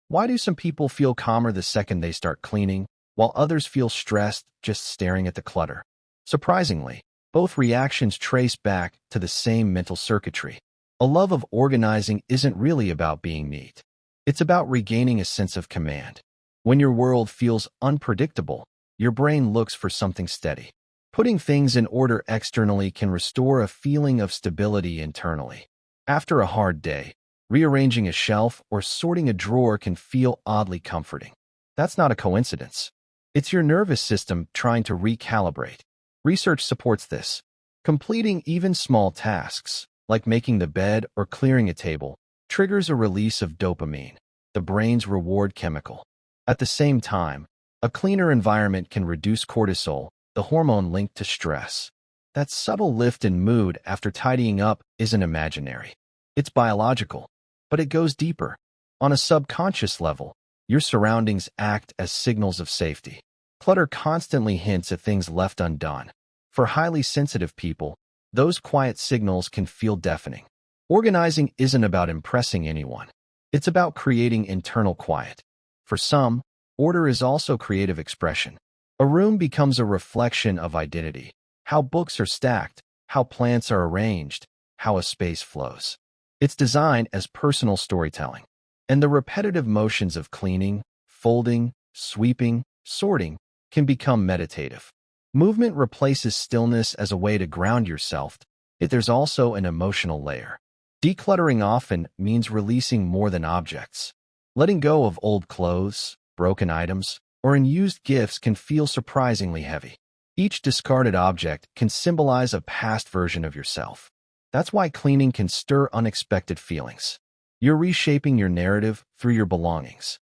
Why do some people feel calmer the second they start cleaning, while others feel stressed just staring at the clutter? Surprisingly, both reactions trace back to the same mental circuitry. A love of organizing isn't really about being neat. It's about regaining a sense of command. When your world feels unpredictable, your brain looks for something steady. Putting things in order externally can restore a feeling of stability internally. After a hard day, rearranging a shelf or sorting a drawer can feel oddly comforting. That's not a coincidence. It's your nervous system trying to recalibrate. Research supports this. Completing even small tasks, like making the bed or clearing a table, triggers a release of dopamine, the brain's reward chemical. At the same time, a cleaner environment can reduce cortisol, the hormone linked to stress. That subtle lift in mood after tidying up isn't imaginary. It's biological, but it goes deeper. On a subconscious level, your surroundings act as signals of safety. Clutter constantly hints at things left undone. For highly sensitive people, those quiet signals can feel deafening. Organizing isn't about impressing anyone. It's about creating internal quiet. For some, order is also creative expression. A room becomes a reflection of identity. How books are stacked, how plants are arranged, how a space flows. It's designed as personal storytelling. And the repetitive motions of cleaning, folding, sweeping, sorting can become meditative. Movement replaces stillness as a way to ground yourself, yet there's also an emotional layer. Decluttering often means releasing more than objects. Letting go of old clothes, broken items, or unused gifts can feel surprisingly heavy. Each discarded object can symbolize a past version of yourself. That's why cleaning can stir unexpected feelings. You're reshaping your narrative through your belongings.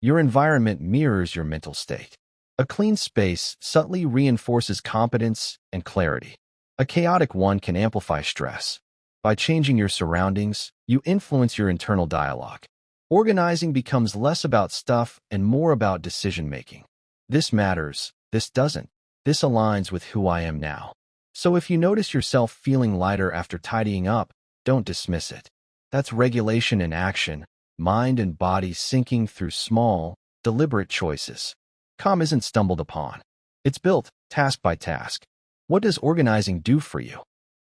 Your environment mirrors your mental state. A clean space subtly reinforces competence and clarity. A chaotic one can amplify stress. By changing your surroundings, you influence your internal dialogue. Organizing becomes less about stuff and more about decision-making. This matters, this doesn't. This aligns with who I am now. So if you notice yourself feeling lighter after tidying up, don't dismiss it. That's regulation in action, mind and body syncing through small, deliberate choices. Calm isn't stumbled upon. It's built, task by task. What does organizing do for you?